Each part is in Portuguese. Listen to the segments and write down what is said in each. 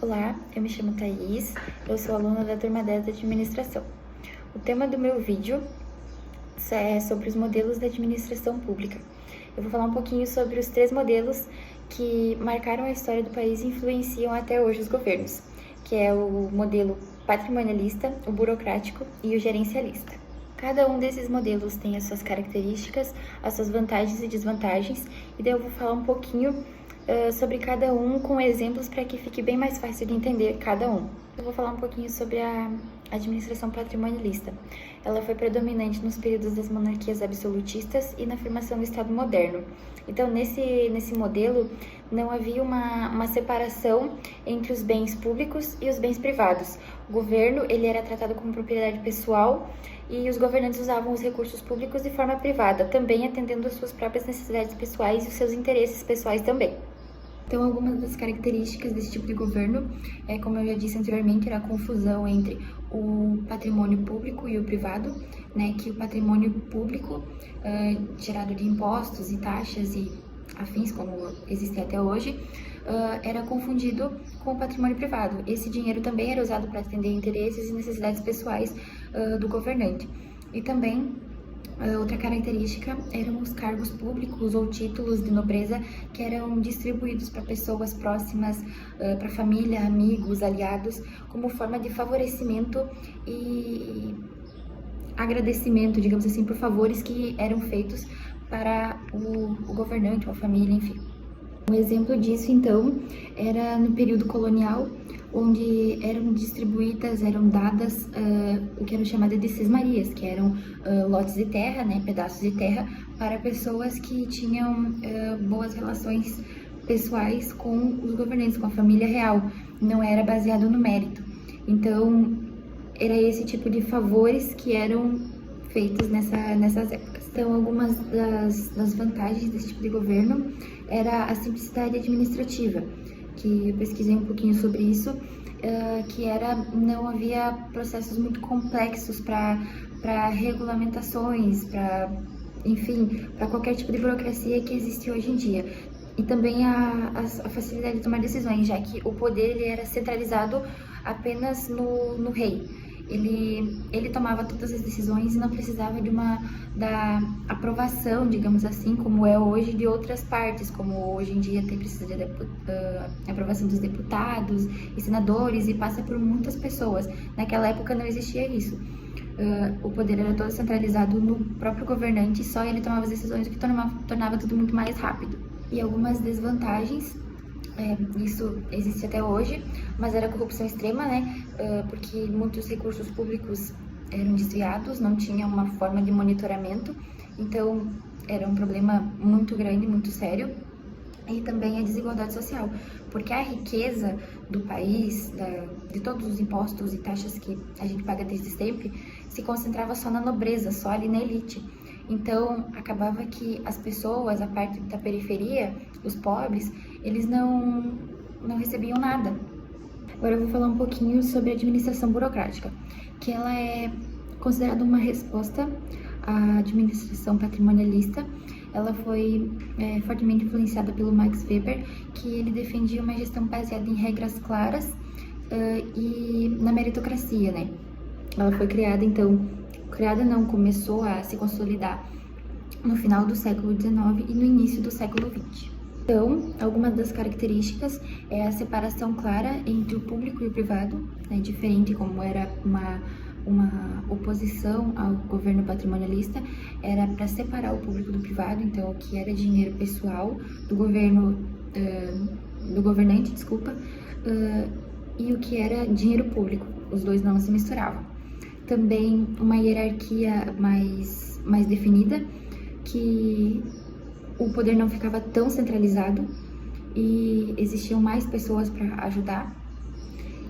Olá, eu me chamo Thaís, eu sou aluna da turma 10 de Administração. O tema do meu vídeo é sobre os modelos da administração pública. Eu vou falar um pouquinho sobre os 3 modelos que marcaram a história do país e influenciam até hoje os governos, que é o modelo patrimonialista, o burocrático e o gerencialista. Cada um desses modelos tem as suas características, as suas vantagens e desvantagens, e daí eu vou falar um pouquinho sobre cada um com exemplos para que fique bem mais fácil de entender cada um. Eu vou falar um pouquinho sobre a administração patrimonialista. Ela foi predominante nos períodos das monarquias absolutistas e na formação do Estado moderno. Então, nesse modelo, não havia uma separação entre os bens públicos e os bens privados. O governo ele era tratado como propriedade pessoal e os governantes usavam os recursos públicos de forma privada, também atendendo às suas próprias necessidades pessoais e os seus interesses pessoais também. Então, algumas das características desse tipo de governo como eu já disse anteriormente, era a confusão entre o patrimônio público e o privado, né, que o patrimônio público, gerado de impostos e taxas e afins, como existem até hoje, era confundido com o patrimônio privado. Esse dinheiro também era usado para atender interesses e necessidades pessoais do governante. E também outra característica eram os cargos públicos ou títulos de nobreza que eram distribuídos para pessoas próximas, para família, amigos, aliados, como forma de favorecimento e agradecimento, digamos assim, por favores que eram feitos para o governante ou a família, enfim. Um exemplo disso, então, era no período colonial, onde eram distribuídas, eram dadas o que eram chamadas de cismarias, que eram lotes de terra, né, pedaços de terra, para pessoas que tinham boas relações pessoais com os governantes, com a família real. Não era baseado no mérito. Então, era esse tipo de favores que eram feitos nessas épocas. Então, algumas das vantagens desse tipo de governo era a simplicidade administrativa, que eu pesquisei um pouquinho sobre isso, que não havia processos muito complexos para regulamentações, para qualquer tipo de burocracia que existe hoje em dia. E também a facilidade de tomar decisões, já que o poder ele era centralizado apenas no rei. Ele tomava todas as decisões e não precisava da aprovação, digamos assim, como é hoje, de outras partes, como hoje em dia precisa de aprovação dos deputados e senadores e passa por muitas pessoas. Naquela época não existia isso. O poder era todo centralizado no próprio governante, só ele tomava as decisões, o que tornava tudo muito mais rápido. E algumas desvantagens, isso existe até hoje, mas era corrupção extrema, né? Porque muitos recursos públicos eram desviados, não tinha uma forma de monitoramento, então era um problema muito grande, muito sério. E também a desigualdade social, porque a riqueza do país, de todos os impostos e taxas que a gente paga desde sempre, se concentrava só na nobreza, só ali na elite. Então, acabava que as pessoas, a parte da periferia, os pobres, eles não recebiam nada. Agora eu vou falar um pouquinho sobre a administração burocrática, que ela é considerada uma resposta à administração patrimonialista. Ela foi fortemente influenciada pelo Max Weber, que ele defendia uma gestão baseada em regras claras e na meritocracia, né? Ela foi começou a se consolidar no final do século XIX e no início do século XX. Então, algumas das características é a separação clara entre o público e o privado, né, diferente como era uma oposição ao governo patrimonialista, era para separar o público do privado, então o que era dinheiro pessoal do governante, e o que era dinheiro público, os dois não se misturavam. Também uma hierarquia mais definida, que o poder não ficava tão centralizado e existiam mais pessoas para ajudar.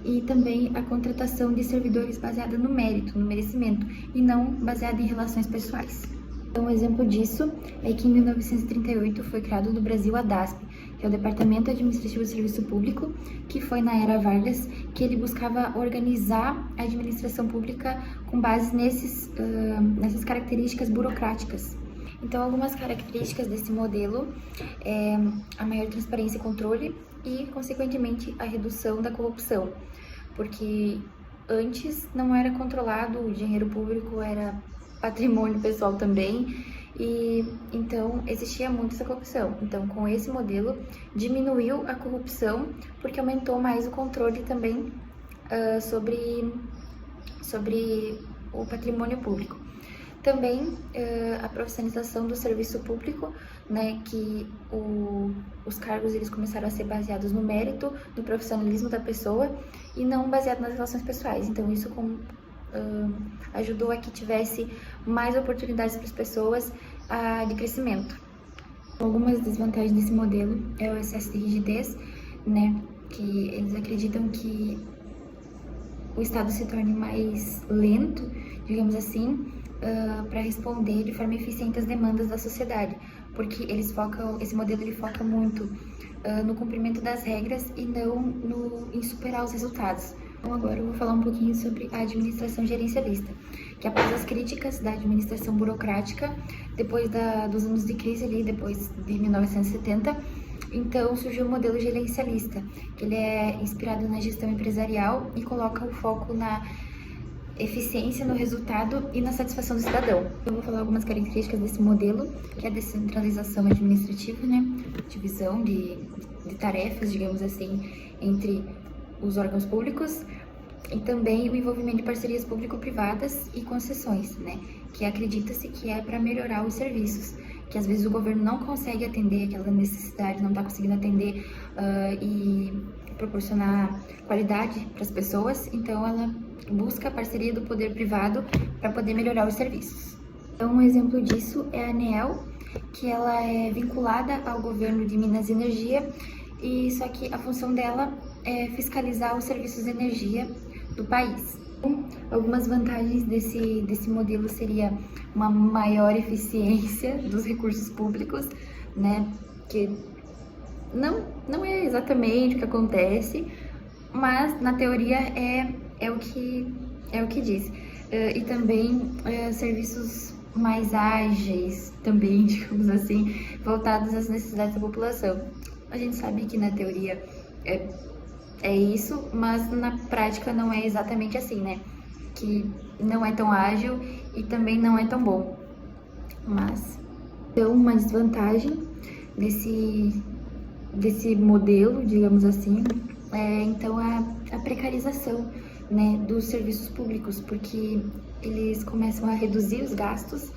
E também a contratação de servidores baseada no mérito, no merecimento, e não baseada em relações pessoais. Então, um exemplo disso é que em 1938 foi criado no Brasil a DASP, que é o Departamento Administrativo de Serviço Público, que foi na era Vargas, que ele buscava organizar a administração pública com base nessas características burocráticas. Então, algumas características desse modelo é a maior transparência e controle, e, consequentemente, a redução da corrupção, porque antes não era controlado, o dinheiro público era patrimônio pessoal também, e então existia muito essa corrupção. Então, com esse modelo, diminuiu a corrupção, porque aumentou mais o controle também sobre o patrimônio público. Também a profissionalização do serviço público, né, que os cargos eles começaram a ser baseados no mérito, no profissionalismo da pessoa e não baseado nas relações pessoais. Então isso ajudou a que tivesse mais oportunidades para as pessoas de crescimento. Algumas desvantagens desse modelo é o excesso de rigidez, né, que eles acreditam que o Estado se torne mais lento, digamos assim, para responder de forma eficiente às demandas da sociedade, porque esse modelo ele foca muito no cumprimento das regras e não em superar os resultados. Então agora eu vou falar um pouquinho sobre a administração gerencialista, que após as críticas da administração burocrática, depois dos anos de crise ali, depois de 1970, então surgiu o modelo gerencialista, que ele é inspirado na gestão empresarial e coloca o foco na eficiência, no resultado e na satisfação do cidadão. Eu vou falar algumas características desse modelo, que é a descentralização administrativa, né? Divisão de tarefas, digamos assim, entre os órgãos públicos, e também o envolvimento de parcerias público-privadas e concessões, né? Que acredita-se que é para melhorar os serviços, que às vezes o governo não consegue atender aquela necessidade, não está conseguindo atender e proporcionar qualidade para as pessoas, então ela busca a parceria do poder privado para poder melhorar os serviços. Então, um exemplo disso é a ANEEL, que ela é vinculada ao governo de Minas e Energia, e só que a função dela é fiscalizar os serviços de energia do país. Algumas vantagens desse modelo seria uma maior eficiência dos recursos públicos, né? Que não é exatamente o que acontece, mas na teoria é o que diz. E também serviços mais ágeis, também, digamos assim, voltados às necessidades da população. A gente sabe que na teoria é isso, mas na prática não é exatamente assim, né? Que não é tão ágil e também não é tão bom. Mas, então, uma desvantagem desse modelo, digamos assim, então a precarização, né, dos serviços públicos, porque eles começam a reduzir os gastos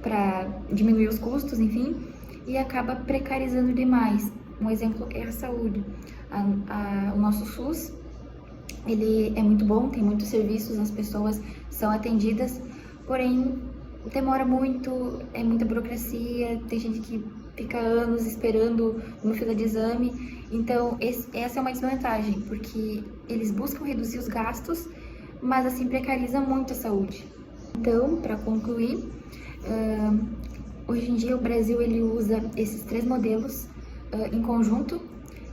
para diminuir os custos, enfim, e acaba precarizando demais. Um exemplo é a saúde. O nosso SUS, ele é muito bom, tem muitos serviços, as pessoas são atendidas, porém demora muito, é muita burocracia, tem gente que fica anos esperando uma fila de exame. Então essa é uma desvantagem, porque eles buscam reduzir os gastos, mas assim precariza muito a saúde. Então, para concluir, hoje em dia o Brasil ele usa esses 3 modelos em conjunto,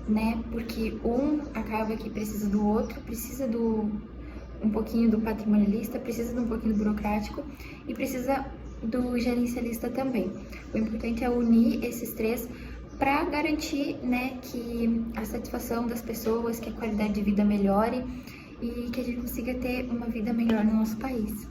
né? Porque um acaba que precisa do outro, precisa um pouquinho do patrimonialista, precisa de um pouquinho do burocrático e precisa do gerencialista também. O importante é unir esses 3 para garantir, né, que a satisfação das pessoas, que a qualidade de vida melhore e que a gente consiga ter uma vida melhor no nosso país.